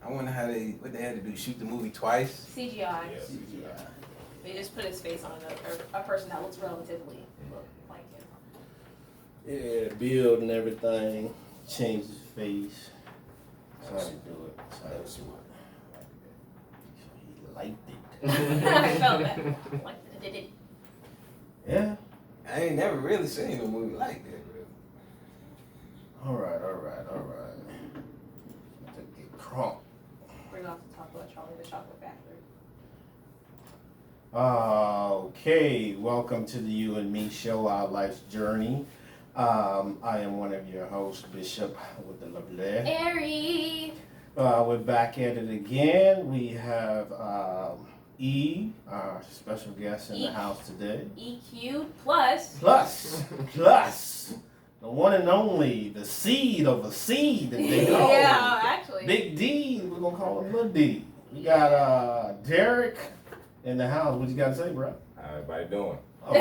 I wonder what they had to do, shoot the movie twice? CGI. Yeah, CGI. They just put his face on a person that looks relatively like him. Yeah, build and everything. Change his face. That's how they do it. That's how they do it. He liked it. I felt that. Like, it. Yeah. I ain't never really seen a movie like that, really. All right. To get crunk. We're going to talk about Charlie the Chocolate Factory. Okay, welcome to the You and Me Show, Our Life's Journey. I am one of your hosts, Bishop, with the lovely Ari! We're back at it again. We have E, our special guest in the house today. EQ plus, the one and only, the seed of a seed that they call yeah, actually. Big D, we're going to call him Little D. We got Derrick in the house. What you got to say, bro? How everybody doing? Oh,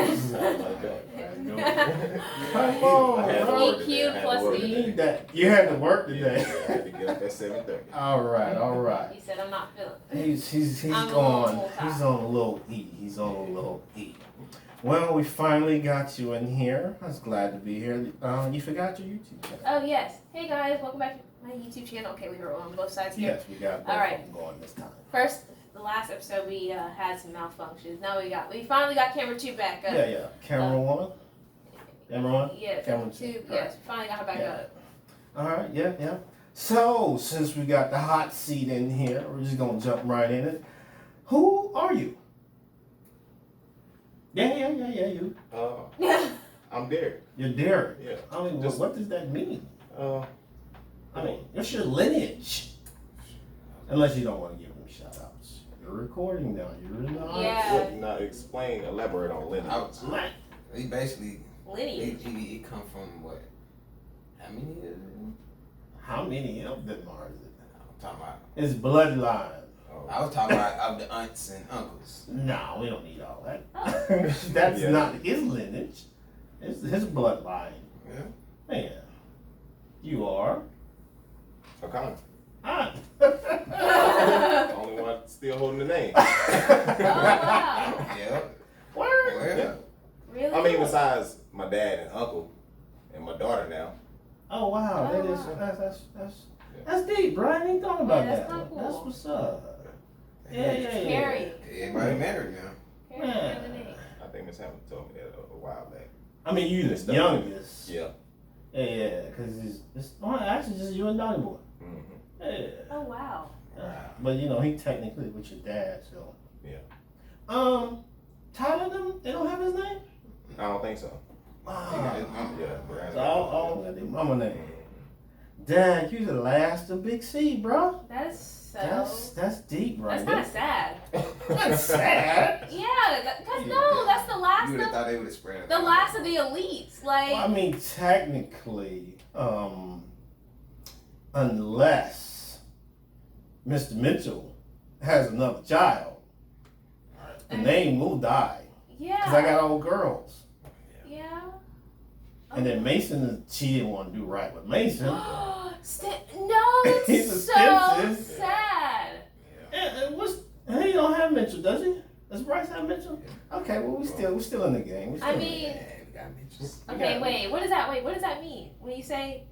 come on, bro. EQ plus You E. need that. You had to work today. Yeah, I had to get up at 7:30. All right. He said, I'm not feeling He's I'm gone. a He's on a little E. Well, we finally got you in here. I was glad to be here. You forgot your YouTube channel. Oh, yes. Hey, guys. Welcome back to my YouTube channel. Okay, we were on both sides here. Yes, we got both All right. of them going this time. First, the last episode, we had some malfunctions. Now we finally got camera 2 back up. Yeah. Camera one? Camera one? Yeah, Camera two. two. Yes, we finally got her back Yeah. up. All right, yeah. So, since we got the hot seat in here, we're just going to jump right in it. Who are you? Yeah, you. I'm Derrick. You're Derrick. Yeah. I mean, Just- what does that mean? I What's your lineage? Unless you don't want to give them shout-outs. You're recording now. You're in the hot Yeah. seat. Now elaborate on lineage. Right. He basically, Lineage. he come from what? How many years? How many of them are it? I'm talking about. It's bloodline. I was talking about of the aunts and uncles. No, we don't need all that. Oh. That's Yeah. not his lineage. It's his bloodline. Yeah. Man, you are. O'Connor. Ah. Only one still holding the name. Oh, wow. Yeah. Word. Yeah. Really? I mean, besides my dad and uncle and my daughter now. Oh wow, Oh, that is wow. that's deep, bro. I ain't thought about Yeah, that's that. kinda cool. That's what's up. Yeah. Carrie. Everybody married now. Carrie had the name. I think Miss Hamilton told me that a while back. I mean, you the youngest. Yeah. Yeah, because it's actually just you and Donnie Boy. Mm-hmm. Yeah. Oh, wow. But you know, he technically with your dad, so. Yeah. Tyler them, they don't have his name? I don't think so. Wow. Yeah. Brandon. So all got their mama name. Dad, you the last of Big C, bro. That's so. That's deep, right? That's kind of sad. That's sad. Yeah, because no, that's the last You would have of thought they would have spread it. the last of the elites. Like, Well, I mean, technically, unless Mr. Mitchell has another child, the name will die. yeah, Because I got old girls. yeah. And then Mason, she didn't want to do right with Mason. No, that's He's so expensive. sad. And he don't have Mitchell, does he? Does Bryce have Mitchell? Okay, well we're still in the game. I mean, Yeah, we got bitches. okay, wait. What does that mean? When you say,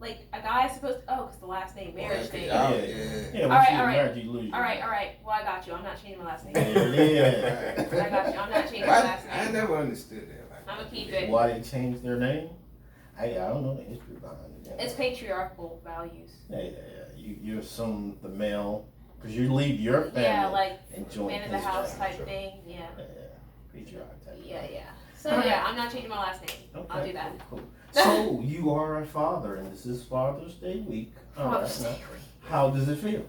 like, a guy's supposed to, because the last name, marriage thing. Yeah. Yeah, All when right, she's all right. married, you lose. All right. Well, I got you. I'm not changing my last name. Yeah. I got you. I'm not changing my Why- last I name. never understood that. Like, I'm gonna keep it. Why they changed their name? I don't know the history behind it. It's patriarchal values. Yeah. You assume the male, because you leave your family. Yeah, like and join man of the his house family. type thing. Yeah. Patriarch type. Yeah. So yeah, I'm not changing my last name. Okay, I'll do that. Cool. So you are a father, and this is Father's Day week. All right, Father's now, Day how does it feel?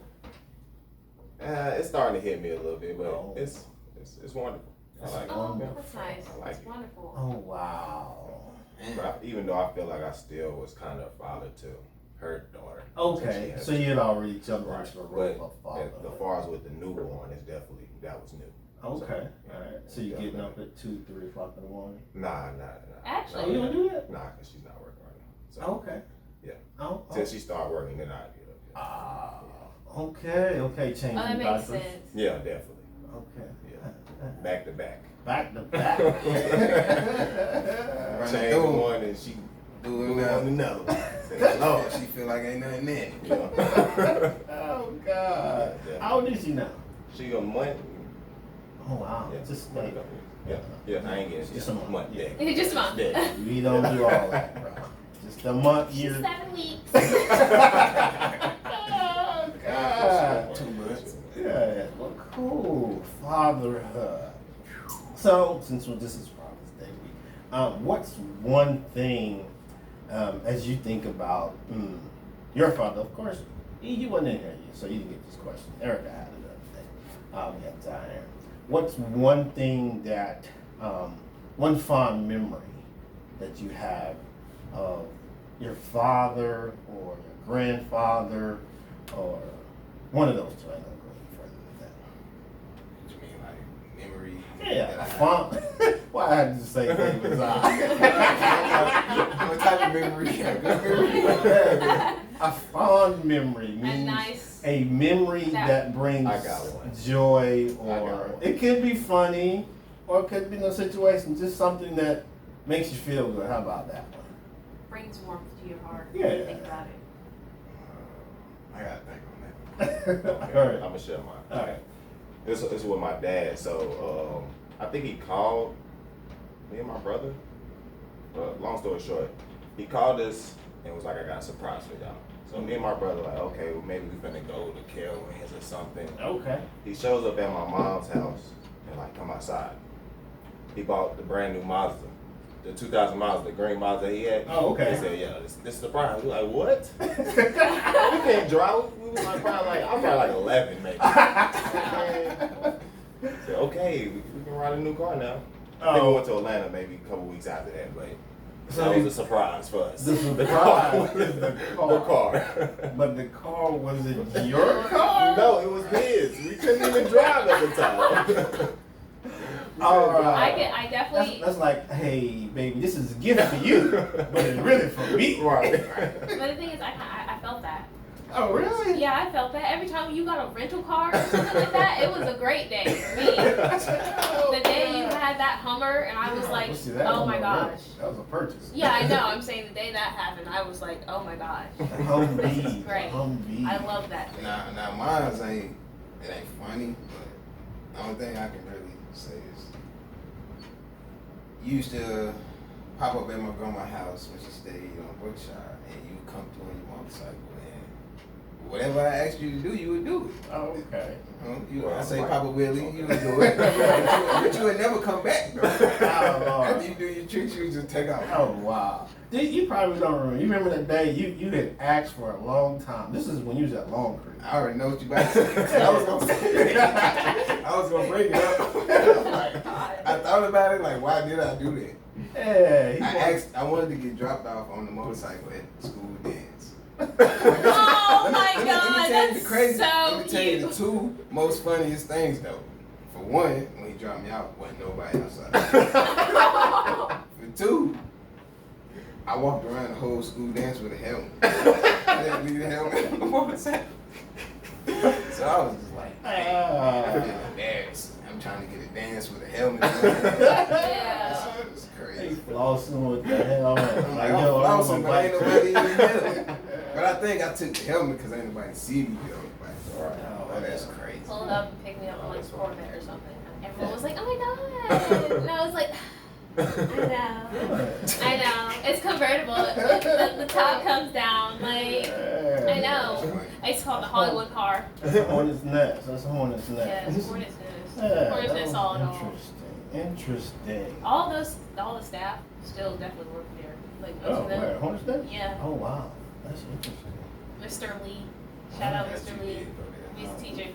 It's starting to hit me a little bit, but Oh. it's wonderful. I like Oh, it. that's nice. I like That's it. wonderful. Oh wow. But even though I feel like I still was kind of father to her daughter. Okay, so you had already jumped Right. into the But role of father. as far as with the newborn, that was new. Okay, all right. So you're getting up at 2, 3 o'clock in the morning. Nah. Actually- Oh, you don't do that? Nah, because she's not working right now. So, Okay. Yeah. Oh. Till she start working, then I get up. Ah. Okay, changing Oh, that makes diapers. sense. Yeah, definitely. Okay. Yeah. Back to back. Back to back. Change the one and she Do it do now. on another one. Say, Lord. She feel like ain't nothing in it. Yeah. Oh God. Yeah. How old is she now? She a month. Oh wow. Yeah. Just Yeah, I ain't getting Just a month. Yeah. Just a month. Yeah. we don't do all that, bro. Just a month, She's year. 7 weeks. Oh God. 2 months. Yeah. Well, cool. Fatherhood. So, since this is Father's Day week, what's one thing as you think about your father? Of course, you wasn't in here, so you didn't get this question. Erica had it the other day. We had Diane. What's one thing that, one fond memory that you have of your father or your grandfather or one of those two? I don't go any further than that. What you mean, like memory? Yeah, that I a have? fond. Why I had to say things was What type of memory? A good memory? A fond memory A means nice. a memory that brings I got one. joy, I got or one. it could be funny, or it could be no situation, just something that makes you feel good. How about that one? Brings warmth to your heart. Yeah. When you think about it. I gotta think on that. All right. I'm gonna share mine. All right. This is with my dad. So I think he called me and my brother. Long story short, he called us and was like, "I got a surprise for y'all." So me and my brother like, okay, well, maybe we finna go to Carowinds or something. Okay. He shows up at my mom's house and like come outside. He bought the brand new Mazda, the 2000 Mazda, the green Mazda he had. Oh, okay. He said, "Yeah, this surprise." We like, what? We can't drive. We was like, I'm probably like 11 maybe. Said, okay, we can ride a new car now. I think we went to Atlanta maybe a couple weeks after that, but that was a surprise for us. The surprise is the car. The car. But the car wasn't your car? No, it was his. We couldn't even drive at the time. All right. I definitely. That's like, hey, baby, this is a gift for you, but it's really for me. Right. But the thing is, I felt that. Oh, really? Yeah, I felt that. Every time you got a rental car or something like that, it was a great day for me. The day you had that Hummer, and I was like, Well, see, that oh was my no gosh. rental. That was a purchase. Yeah, I know. I'm saying the day that happened, I was like, oh my gosh. Humvee. This is great. Humvee. I love that thing. Now mine's ain't funny, but the only thing I can really say is you used to pop up at my grandma's house when she stayed on Brookshire, and you come through on your motorcycle, and whatever I asked you to do, you would do it. Oh, okay. I say Papa Willie, you would do it, but you would never come back. Though. After you do your tricks, you would just take off. Oh, wow. You probably don't remember. You remember that day you had asked for a long time. This is when you was at Long Creek. I already know what you about to say. I was gonna bring it up. I thought about it, like, why did I do that? Yeah. I wanted to get dropped off on the motorcycle at the school dance. Oh my Let me God, tell you that's let so me tell you the cute. two most funniest things though. For one, when he dropped me out, wasn't nobody outside. For two, I walked around the whole school dance with a helmet. I didn't leave the helmet on the motorcycle. So I was just like, I'm embarrassed. I'm trying to get a dance with a helmet. Yeah. It's Hey, crazy. flossing with the helmet. I'm like, yo, I'm I'm flossing, gonna but ain't bike nobody in trick. the helmet. But I think I took the helmet because ain't nobody see me though. Like, oh, that's crazy. Pull it up and pick me up on like Corvette or something. Everyone was like, oh my God. And I was like, I know. It's convertible. The top comes down. Like, I know. I used to call it the Hollywood car. That's a hornet's nest. That's a hornet's nest. Yeah, it's Hornet's Nest. Yeah, Hornet's that Nest was all in all. Interesting. All the staff still definitely work there. Like most Oh, of them. where? Hornet's nest? Yeah. Oh, wow. That's interesting. Mr. Lee. Shout out That's Mr. you Lee. did, though, He's a teacher.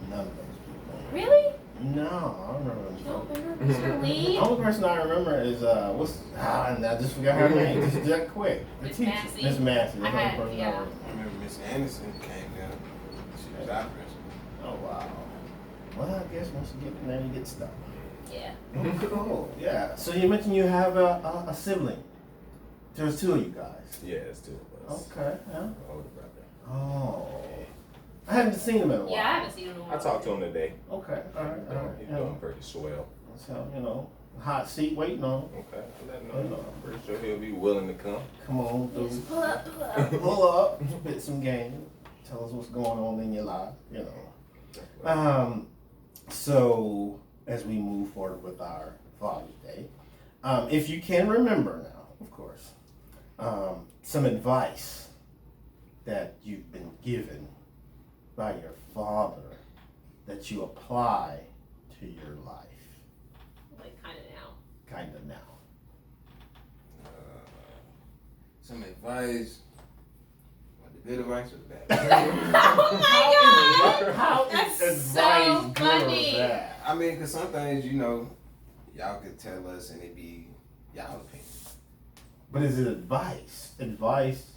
None of those people. Really? No, I don't remember them. You don't folks. remember Mr. The Lee? only person I remember is and I just forgot her name. Just that quick. The Miss teacher. Massey. Miss Massey. I That's the had, only person yeah. remember. I remember Miss Anderson came down. She was our principal. Oh wow. Well, I guess once you get in there, you get stuck. Yeah. Cool. Yeah. So you mentioned you have a sibling. There's two of you guys. Yeah, it's two of us. Okay. Yeah. Older brother. Oh. I haven't seen him in a while. Yeah, I haven't seen him in a while. I talked to him today. Okay, all right. He's Yeah. doing pretty swell. So, hot seat waiting on him. Okay, I let him know. I'm pretty sure he'll be willing to come. Come on, Just dude. pull up. Pull up, spit some game. Tell us what's going on in your life, So, as we move forward with our Father's Day, if you can remember now, of course, some advice that you've been given by your father that you apply to your life, Like, kind of now. kind of now. Some advice. The good advice or the bad? Oh my God! How That's is so advice good or funny. bad? I mean, because some things, y'all could tell us and it be y'all opinion. But is it advice? Advice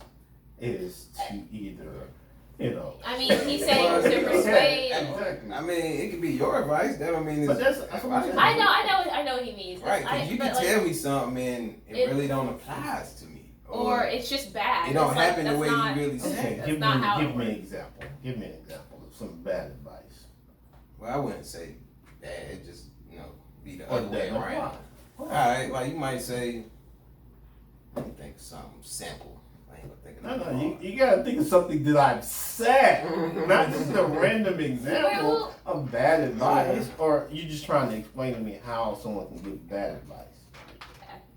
is to either, I mean, he's saying to persuade. Exactly. I mean, it could be your advice. That don't mean it's But that's what I'm saying. I know what he means. right. Because you can but, tell me something and it it- really don't apply to me. or it's just bad. it don't It's like, happen the that's way not- you really Okay, say. That's give not me, how it give me an works. example. Give me an example of some bad advice. Well, I wouldn't say bad. It just, be the Or other way that don't around. apply. Alright, like you might say, let me think of something simple. I ain't gonna think of No, nothing hard. you gotta think of something that I've said, not just a random example Well- of bad advice. Or you just trying to explain to me how someone can give bad advice.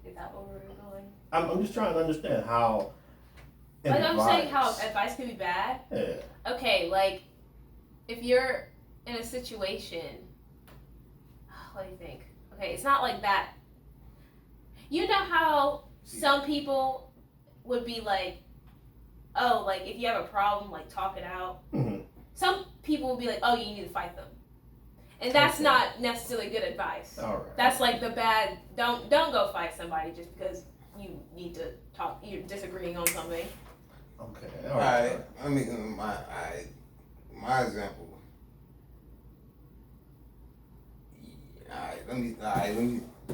Is that what we're going? I'm just trying to understand how. Like I'm saying, how advice- advice can be bad. Yeah. Okay, like if you're in a situation, what do you think? Okay, it's not like that. You know how some people would be like, oh, like if you have a problem, like talk it out. Mhm. Some people will be like, oh, you need to fight them, and that's Okay. not necessarily good advice. All right. That's like the bad. Don't go fight somebody just because you need to talk. You're disagreeing on something. Okay. All Alright, right. I mean, my example. Alright, let me.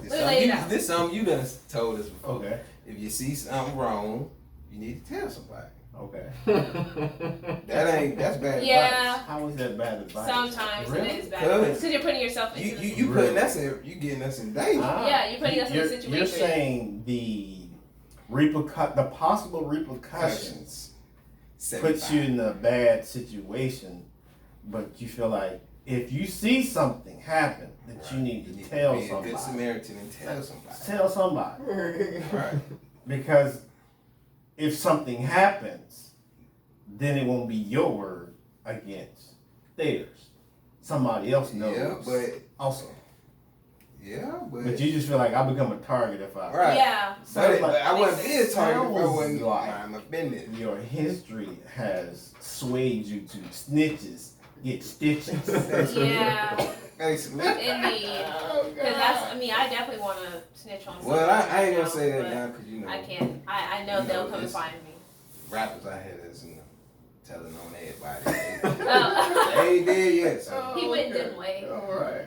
lay it out. This something you done told us before. Okay. If you see something wrong, you need to tell somebody. Okay. That's bad Yeah. How is that bad advice? Sometimes Really? it is bad Good. because you're putting yourself into. advice. the You Really? putting us in. You getting us in danger. Yeah, you're putting us in a situation. You're saying the possible repercussions puts you in a bad situation, but you feel like if you see something happen that you need to tell be a somebody, good Samaritan and tell somebody. tell somebody. Right. Because if something happens, then it won't be your word against theirs. Somebody else knows. Yeah, but also. But you just feel like I become a target if I. right. Yeah. Sounds But I wouldn't be a target if I sounds wasn't like I'm offended. your history has swayed you to snitches get stitches. Yeah. Basically. Indeed. Oh, Because I definitely want to snitch on. Well, I somebody ain't gonna now, say that but now because I can't. I know You they'll know, come and it's- find me. rappers out here that's telling on everybody. Oh. They ain't dead yet. So. He went them way. All right.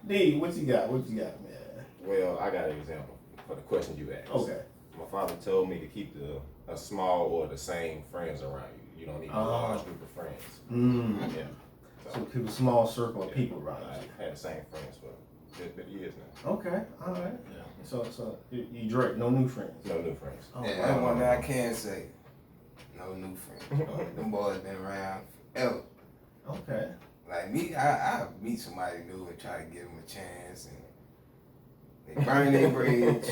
D, what you got? What you got, man? Well, I got an example for the question you asked. Okay. My father told me to keep a small or the same friends around you. You don't need a large group of friends. Mm. Yeah. So keep a small circle of people around you. I had the same friends for good 50 years now. Okay. All right. Yeah. So you Drake, no new friends. No new friends. Oh, Yeah, wow. that's one thing I can say. No new friends. Them boys been around forever. Okay. Like me, I meet somebody new and try to give them a chance, and they burn their bridge.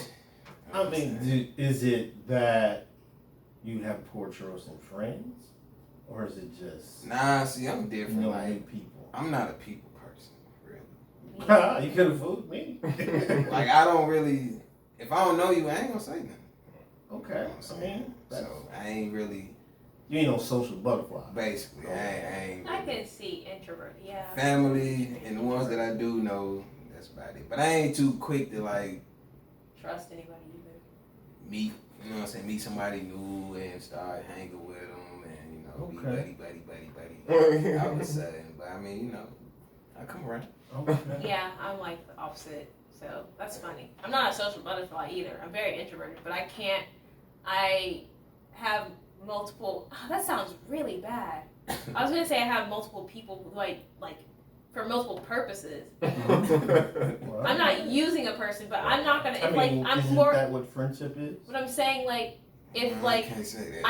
I mean, is it that you have poor choice in friends, or is it just Nah, see, I'm you different. know Like new people? I'm not a people person, really. You could have fooled me. Like I don't really. If I don't know you, I ain't gonna say nothing. Okay. You know what I'm I saying? mean, that's, So I ain't really. you ain't no social butterfly. Basically, I ain't I really. can see introvert. Yeah. Family and the ones that I do know, that's about it. But I ain't too quick to like Trust anybody either. meet, you know what I'm saying, meet somebody new and start hanging with them and, you know, Okay. be buddy all of a sudden. But I mean, you know, I come around. Okay. Yeah, I'm like the opposite. So that's funny. I'm not a social butterfly either. I'm very introverted, but I have multiple. Oh, that sounds really bad. I was gonna say I have multiple people like for multiple purposes. Well, I'm not using a person, but I'm not gonna. If, I mean, I'm isn't more. that what friendship is? But I'm saying if I can't say that.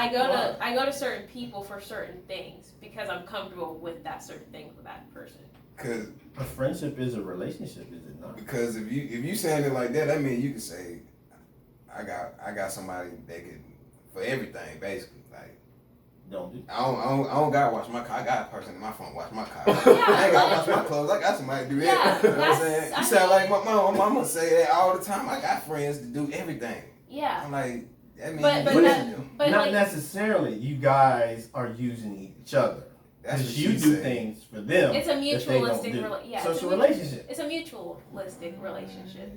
I go to certain people for certain things because I'm comfortable with that certain thing with that person. Cause A friendship is a relationship, is it not? Because if you saying it like that means you can say, I got somebody that could for everything basically. Like Don't do. I don't gotta wash my car. I got a person in my phone wash my car. Yeah, I ain't gotta wash my clothes. I got somebody to do that. Yeah, You know what I'm that's- saying? I You sound mean- like my mama say that all the time. I got friends to do everything. Yeah, I'm like, that means But- you but using that- them. but Not like necessarily. You guys are using each other. That's what Because she you do said. things for them. it's a that they don't mutualistic do. relationship. So it's a relationship. It's a mutualistic relationship.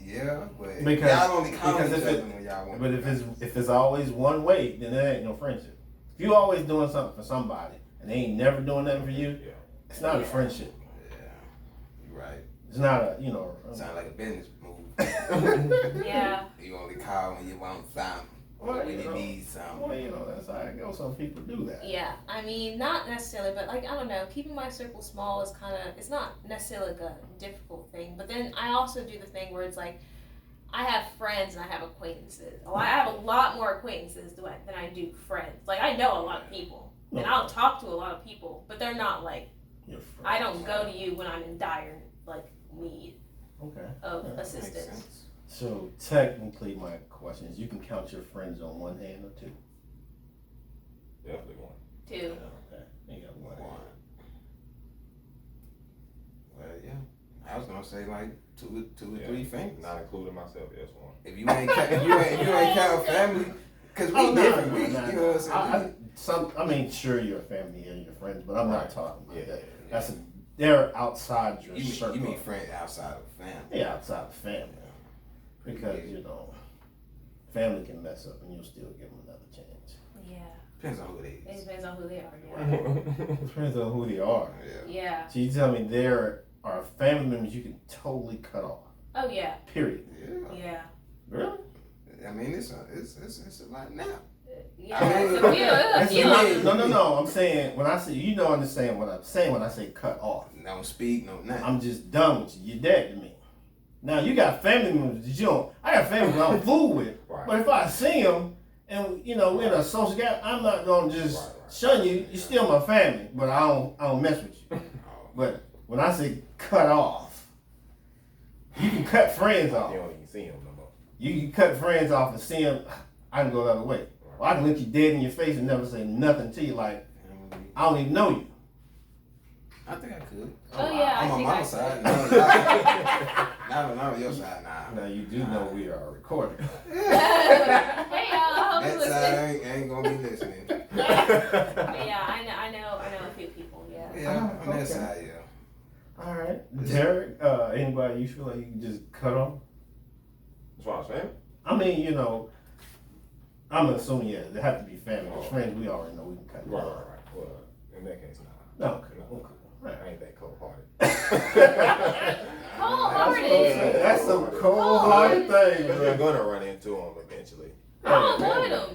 Yeah, but Because- y'all only call because each if other it- when y'all want. But if it's always one way, then there ain't no friendship. If you always doing something for somebody and they ain't never doing nothing for you, Yeah. it's not a Yeah. friendship. Yeah, you're right. It's not a Sound like a business move. Yeah. You only call when you want something. Well, When you you know. need something. Well, that's how it goes. Some people do that. Yeah, I mean, not necessarily, but I don't know, keeping my circle small is kind of, it's not necessarily like a difficult thing, but then I also do the thing where it's like, I have friends and I have acquaintances. I have a lot more acquaintances than I do friends. Like, I know a lot of people, and I'll talk to a lot of people, but they're not like, Your I friends. don't go to you when I'm in dire, need Okay. of Yeah, Makes assistance. sense. So technically, my question is: you can count your friends on one hand or two? Definitely one. Too. Okay. You got one. One. Well, yeah. I was gonna say like two or Yeah. three fingers. Not including myself, yes, one. If you ain't count family, cause we different. We, you know what I'm saying? I mean, sure, you're a family and your friends, but I'm not talking about Yeah, that. yeah, That's they're outside your circle. You mean friends outside of family? Yeah, outside the family. Because, family can mess up and you'll still give them another chance. Yeah. Depends on who it It is. depends on who they are. It depends on who they are. Yeah. Yeah. So you tell me there are family members you can totally cut off. Oh, yeah. Period. Yeah. Yeah. Really? I mean, it's a lot now. Yeah. I mean, It's a few. That's A few. mean- No. I'm saying when I say understand what I'm saying when I say cut off. Don't speak, no nothing. I'm just done with you. You're dead to me. Now you got family members that you don't. I got family members I'm fool with. Right. But if I see them and we're in a social gap, I'm not gonna just Right. shun you. You're still my family, but I don't mess with you. But when I say cut off, you can cut friends off. You don't even see him no more. You can cut friends off and see them. I can go the other way. Well, I can look you dead in your face and never say nothing to you. Like I don't even know you. I think I could. Oh, yeah, I I'm on think my I side. could. Not on your side, nah. Now you do know we are recording. Hey, y'all. I hope That you're side listening. ain't gonna be listening. But yeah, I know a few people. Yeah. Yeah, on Okay. that side, yeah. All right, Derrick. Anybody you feel like you can just cut off? As far as family? I mean, I'm assuming there have to be family. 'Cause friends, we already know we can cut Right. off. Well, in that case, No, no. okay, okay. Right. I ain't that cold-hearted. Cold-hearted. That's some cold-hearted thing, Because you're bro. gonna run into them eventually. I'll avoid them.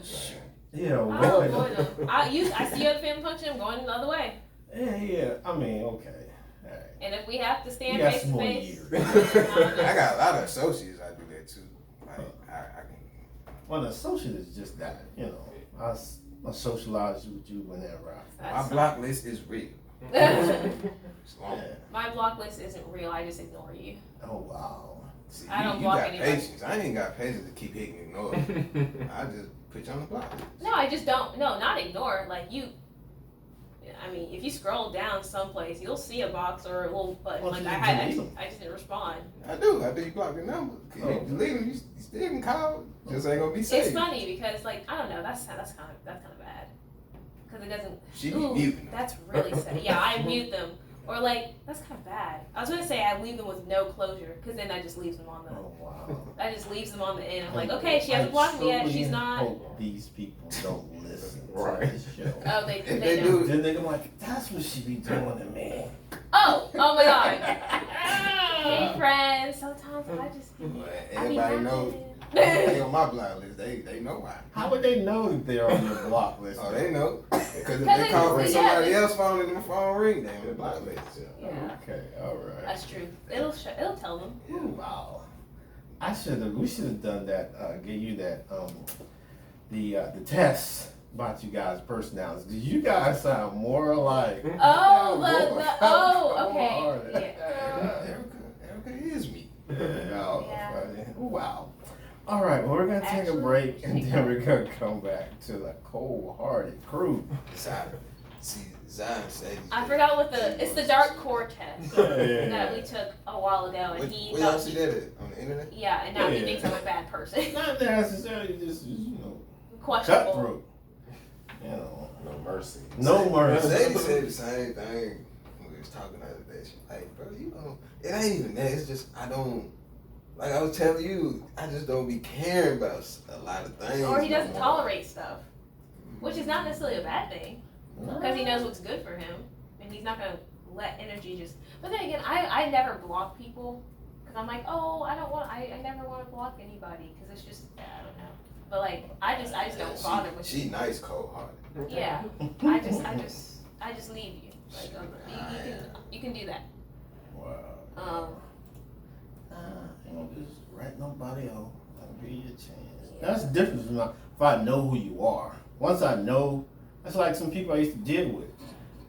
Yeah, I'll well, avoid them. I see you at the family function, I'm going the other way. yeah. I mean, okay. All right. And if we have to You stand got face some to more face, years. I got a lot of associates I do that too. Like I can. Well, the social is just that, I socialize with you whenever I. My block list is real. that's- It's long. Yeah. my block list isn't real. I just ignore you. Oh wow. See, I don't you block got anybody. patience. I ain't got patience to keep hitting ignore. I just put you on the block list. No, I just don't. No, not ignore. Like you. I mean, if you scroll down someplace, you'll see a box or a little button. Well, Like you I delete them. just didn't respond. I do. You block the number. Oh. You delete them, you still can call. Just ain't gonna be safe. It's funny because I don't know. That's kind of bad. Because it doesn't. She be Ooh, muting them. that's really sad. Yeah, I mute them. Or that's kind of bad. I was gonna say I leave them with no closure, because then that just leaves them on the. Oh wow. That just leaves them on the end. I'm like, okay, she hasn't blocked me yet. She's not. Hope these people don't listen Right. to this show. Oh, they If they know. do, Then they're like, that's what she be doing to me. Oh my God. Hey friends. Sometimes I just. well, I be everybody knows. mad. They on my block list. They know why. How would they know that they're on your block list? Oh, they know. Because if Cause they call from yeah, somebody they- else's phone and the phone ring, they on the block list. Yeah. Okay, all right. That's true. It'll tell them. Ooh, wow. We should have done that. Give you that the test about you guys' personalities. 'Cause you guys sound more alike. Oh, Come okay. on. Yeah. Erica is me. No, Yeah. funny. Wow. All right, well, we're gonna take a Actually, break and then we're gonna come back to the cold-hearted crew. Zion. See, Zion said. I forgot what it's the dark core test Yeah. that we took a while ago, and he Where y'all thought see that at? On the internet? yeah, and now he Yeah. thinks I'm a bad person. Not necessarily just Questionable. cutthroat. You know, No mercy. no mercy. Sadie said the same thing when we was talking the other day. She was like, bro, you know, it ain't even that. It's just, I don't, like I was telling you, I just don't be caring about a lot of things. Or he doesn't no more. tolerate stuff, which is not necessarily a bad thing, because he knows what's good for him, and he's not gonna let energy just. But then again, I never block people, because I'm like, oh, I never want to block anybody, because it's just, I don't know. But like, I just don't bother with She you. nice, cold-hearted. Yeah, I just leave you. Like, you can do that. Wow. Ain't gonna just write nobody out. I'll give you a chance. That's the difference if I know who you are. Once I know, that's like some people I used to deal with.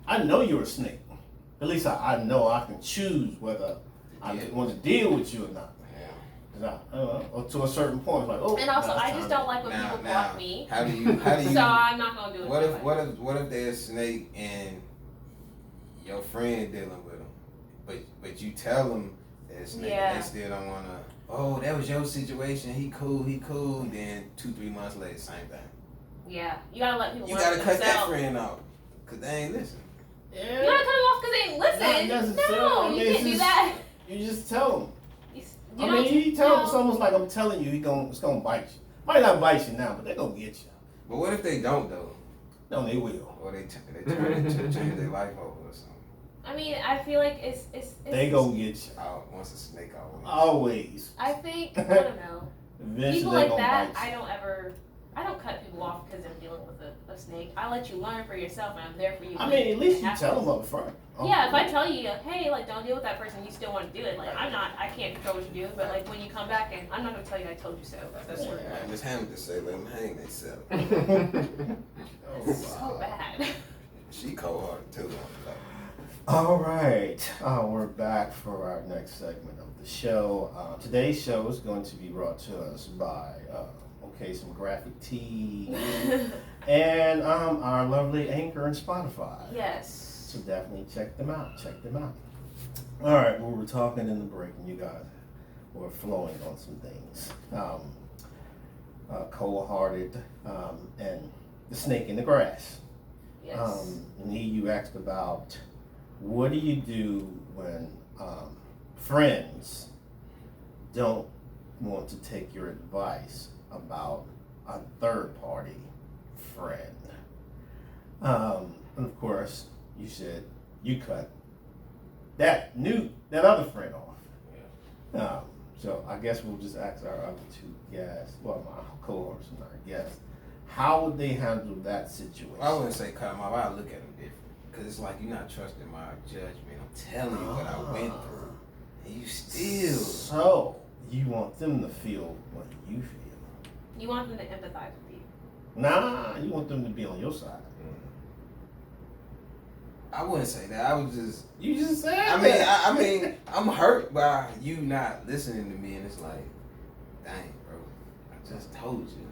I know you're a snake. At least I know I can choose whether I want to deal with you or not. Or to a certain point, it's like, oh. And also, now it's I just time don't like when people block me. How do you? So I'm not gonna do it. What if there's a snake and your friend dealing with him, but you tell them that it's snake and they still don't wanna. Oh, that was your situation. He cool. Then 2-3 months later, same thing. Yeah, you gotta let people. You learn gotta for cut that themselves. friend off, cause they ain't listen. You gotta cut them off because they ain't listen. Not necessarily. No, I mean, you it's can't do just- that. You just tell them. You I don't- mean, you tell them, no. it's almost like I'm telling you, it's gonna bite you. Might not bite you now, but they're gonna get you. But what if they don't though? No, they will. Or they turn into change their life over or something? I mean, I feel like it's They gonna get you. Oh, once a snake always. Always. I think I don't know. Eventually People they like gonna that, bite you. I don't cut people off because they're dealing with a snake. I let you learn for yourself, and I'm there for you. I mean, at least you Happens. tell them up front. Yeah, if I tell you, hey, like, don't deal with that person, you still want to do it. Like, I can't control what you do. But like, when you come back, and I'm not gonna tell you I told you so. That's what. Right, Miss Hamilton say let them hang themselves. Oh, It's so bad. She cold-hearted too. All right, we're back for our next segment of the show. Today's show is going to be brought to us by, some graphic tees and our lovely Anchor and Spotify. Yes. So definitely check them out. All right, we were talking in the break, and you guys were flowing on some things. Cold-hearted and the snake in the grass. Yes. And you asked about what do you do when friends don't want to take your advice about a third-party friend. And of course, you said you cut that other friend off. So I guess we'll just ask our other two guests, well, my cohorts and our guests, how would they handle that situation? I wouldn't say cut them off. I look at them different. Because it's like you're not trusting my judgment. I'm telling you what I went through. And you still. So, you want them to feel what you feel. You want them to empathize with you. Nah, you want them to be on your side. I wouldn't say that. I was just. You just said I mean, I'm hurt by you not listening to me. And it's like, dang, bro. I just told you.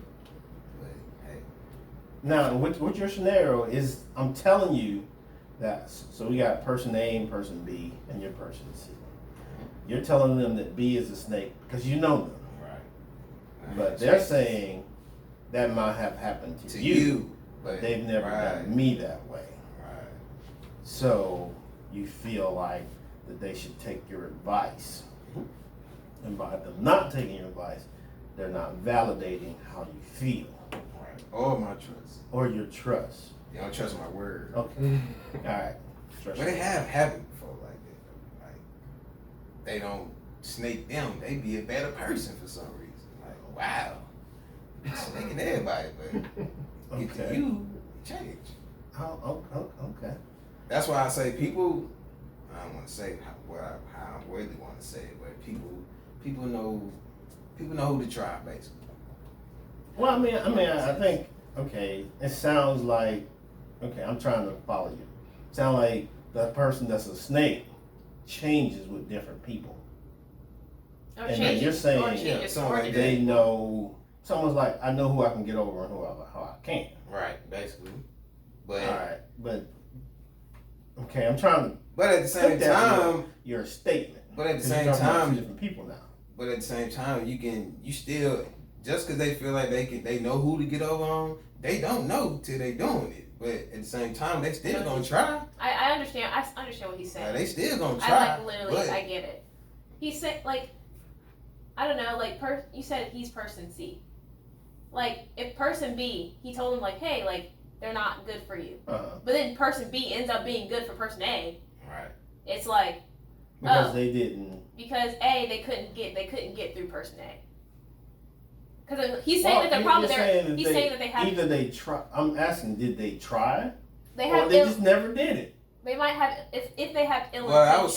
But, hey. Now, what your scenario is, I'm telling you that, so we got person A, person B, and your person C. You're telling them that B is a snake because you know them. Right. But they're saying that might have happened to you, but they've never done me that way. Right. So you feel like that they should take your advice. And by them not taking your advice, they're not validating how you feel. Right. Or my trust. Or your trust. They don't trust my word. Okay. All right. Trust But they me. have happened before like that. Like, they don't snake them. They be a better person for some reason. Like, wow, snaking everybody, but get to you, change. Oh, okay. That's why I say people. I don't want to say how I really want to say it, but people know who to try, basically. Well, I mean, I think, okay, it sounds like, okay, I'm trying to follow you. Sound like the person that's a snake changes with different people. Or And changes, you're saying something like that. they know, someone's like, I know who I can get over and who I can't. Right, basically. But All right, but, okay, I'm trying to. But at the same time, your statement. But at the 'Cause same you're talking about time, two different people now. But at the same time, you still, just because they feel like they know who to get over on, they don't know till they doing it. But at the same time, they still gonna try. I understand. I understand what he's saying. They still gonna I try. literally, I get it. He said, like, I don't know, like, you said he's person C. Like, if person B, he told him, like, hey, like, they're not good for you. Uh-huh. But then person B ends up being good for person A. Right. It's like, because they didn't. Because A, they couldn't get through person A. Because he's saying that the problem there, he's saying that they have. Either they try. I'm asking, did they try? They have. Or they just never did it. They might have if they have ill. Well, I was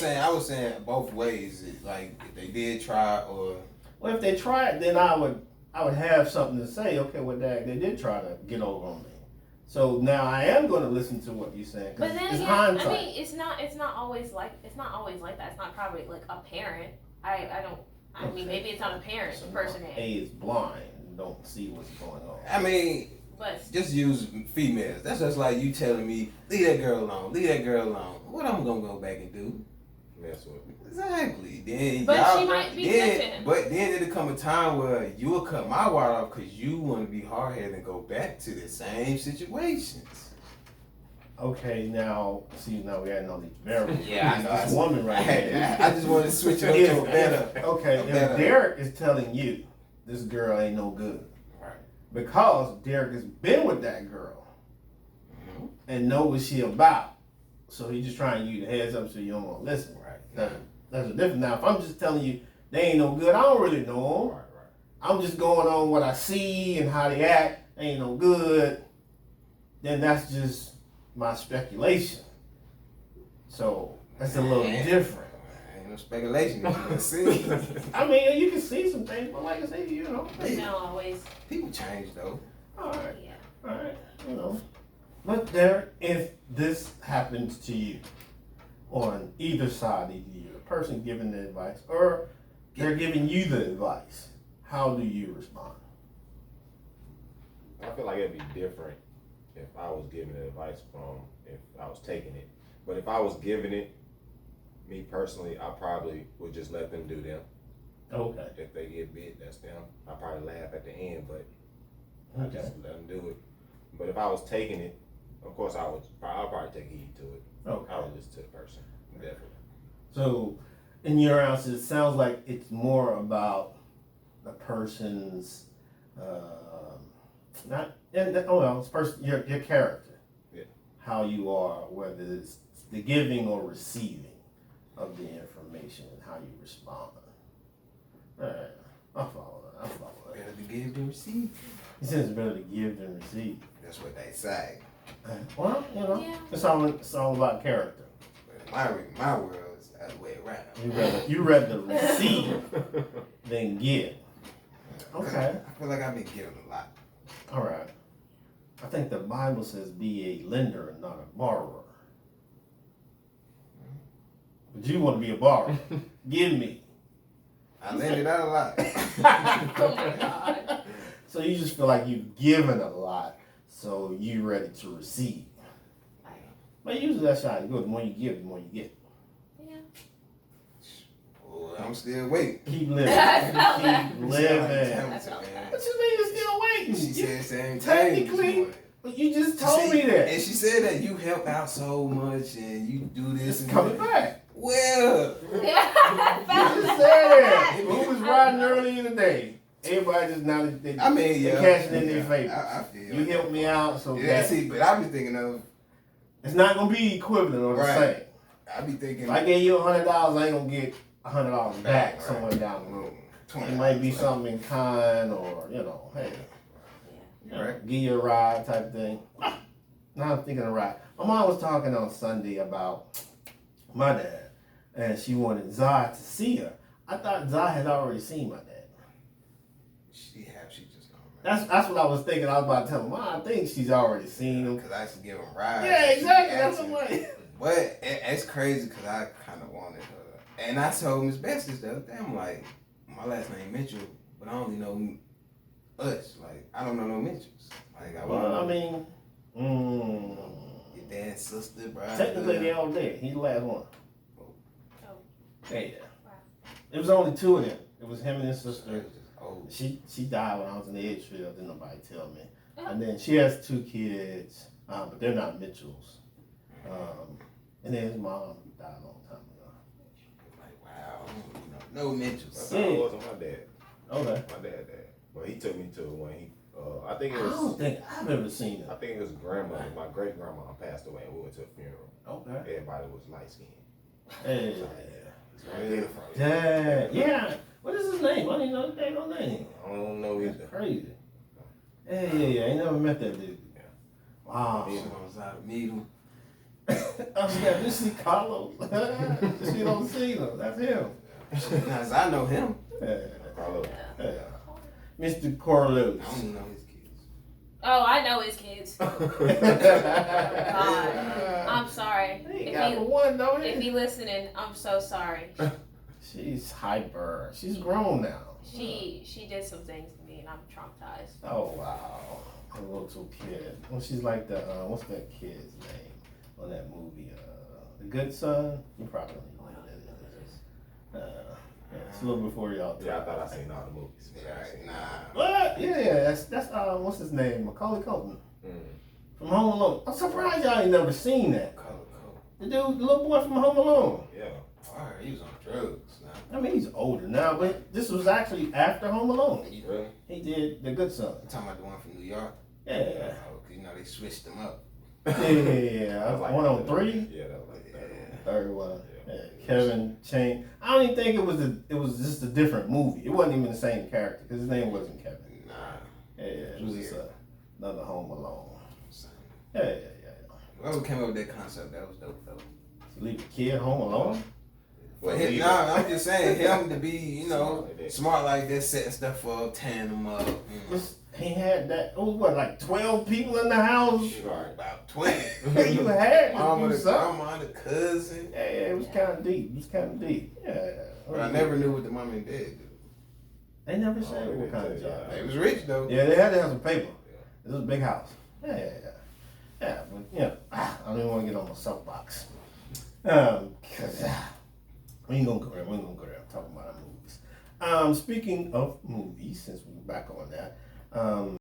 saying both ways. Like if they did try or. Well, if they tried, then I would have something to say. Okay, well, they did try to get over on me. So now I am going to listen to what you're saying. But then it's again, hindsight. I mean, it's not always like that. It's not probably like a parent. I mean, maybe it's not a parent. So person A is blind and don't see what's going on. I mean, but just use females. That's just like you telling me, leave that girl alone. What I'm gonna go back and do? Mess with me. Exactly. Then but she might be good to him. But then it'll come a time where you will cut my wire off because you want to be hard headed and go back to the same situations. Okay, now we're adding all these variables. Yeah, I know. This woman right here. I just wanted to switch it up to a better. Okay, if Derrick is telling you this girl ain't no good, Right. because Derrick has been with that girl and know what she about, so he's just trying to give you the heads up so you don't want to listen. Right. That's a difference. Now, if I'm just telling you they ain't no good, I don't really know them. Right. I'm just going on what I see and how they act. They ain't no good. Then that's just my speculation. So that's a little different. Ain't no speculation that you can see. I mean, you can see some things, but like I say, you know, not always. People change though. all right, Yeah. all right, you know. But Derrick, if this happens to you, on either side, either you're the person giving the advice or they're giving you the advice, how do you respond? I feel like it'd be different if I was giving the advice from if I was taking it. But if I was giving it, me personally, I probably would just let them do them. Okay. If they get bit, that's them. I probably laugh at the end, but I Okay. just let them do it. But if I was taking it, of course I'll probably take heed to it. Okay. I would listen to the person, definitely. So, in your answer, it sounds like it's more about the person's your character, Yeah. how you are, whether it's the giving or receiving of the information, and how you respond. All right, I follow that. Better to give than receive. He says it's better to give than receive. That's what they say. Well, you know, Yeah. it's all about character. But in my world, it's the other way around. You rather receive than give. Okay. I feel like I've been giving a lot. All right. I think the Bible says be a lender and not a borrower. But you want to be a borrower. Give me. I lend it out a lot. Oh my God. So you just feel like you've given a lot, so you're ready to receive. But usually that's how it goes. The more you give, the more you get. Yeah. Well, I'm still waiting. Keep living. I felt Keep that. living. I felt that. What you mean you're still waiting? She said same thing. Technically, but you just told me that. And she said that you help out so much and you do this It's and coming that. back. Well, Yeah, I You felt just that. said that. Who was riding early in the day? Everybody just now they cashing in their favors. I feel You helped me out, so Yeah, that see, but I be thinking of, it's not gonna be equivalent or the Right. same. I be thinking. If I gave you $100, I ain't gonna get $100 back Right. somewhere down the road. It might be something in kind, or hey, Right. give you a ride type thing. Now I'm thinking of ride. My mom was talking on Sunday about my dad, and she wanted Zah to see her. I thought Zah had already seen my dad. She just don't remember. That's what I was thinking. I was about to tell her, Mom, I think she's already seen him. Because I used to give him rides. Yeah, exactly. She That's asked the me. way. But it's crazy because I kind of wanted her. And I told Miss Bessie the other day, I'm like, my last name Mitchell, but I only know us. Like, I don't know no Mitchells. Like, Well, I mean, your dad's sister, bro. technically they all dead. He's the last one. Oh. Yeah. Wow. It was only two of them. It was him and his sister. Oh, She died when I was in the Edgefield. Didn't nobody tell me. Oh. And then she has two kids, but they're not Mitchells. And then his mom died a long time ago. like, wow. No Mitchells. That's how it was on my dad. Okay. My dad. But he took me to when he, I think I it was. don't think I've ever seen I it. think it was grandmother. My great grandma passed away, and we went to a funeral. Okay. Everybody was light skinned. Hey. Beautiful. Dad. Yeah. What is his name? I didn't know his damn name. I don't know That's either. crazy. Hey, I ain't never met that dude. Wow. She knows how to meet him. Oh, yeah, you see Carlos? She don't see him. That's him. Because I know him. Yeah. Carlos. Yeah. Mr. Carlos. I don't even know his kids. Oh, I know his kids. God. I'm sorry. He got the one, don't If he? he listening, I'm so sorry. She's hyper. She's grown now. She did some things to me and I'm traumatized. Oh, wow. A little kid. Well, she's like the, what's that kid's name on that movie? The Good Son? You probably don't even know who that is. Yeah, it's a little before y'all. Yeah, I thought I seen all the movies. Right, nah. What? Yeah, that's what's his name? Macaulay Culkin. Mm. From Home Alone. I'm surprised y'all ain't never seen that. Cool. The dude, the little boy from Home Alone. Yeah. Alright, he was on drugs. Nah. I mean, he's older now, but this was actually after Home Alone. Really? He did The Good Son. You talking about the one from New York? Yeah. Oh, 'cause they switched them up. Yeah. That was like One on the- three. Yeah, that was like that. Third one. Yeah. Yeah. Kevin Chang. I don't even think it was just a different movie. It wasn't even the same character because his name wasn't Kevin. Nah. Yeah, it was just another Home Alone. Yeah. Whoever came up with that concept, that was dope though. To leave a kid home alone? But him, I'm just saying, him to be, smart like that, setting stuff up, tearing them up. He had that. It was what, like 12 people in the house? Sure, about 20. You had to Mama, do the something. grandma, the cousin. Yeah, it was kind of deep. Yeah. But I never knew what the mom and dad did. They never said they what didn't kind tell of you. job. They was rich though. Yeah, they had to have some paper. It was a big house. Yeah. But I don't even want to get on my soapbox. Cause we ain't gonna go there. I'm talking about our movies. Speaking of movies, since we're back on that,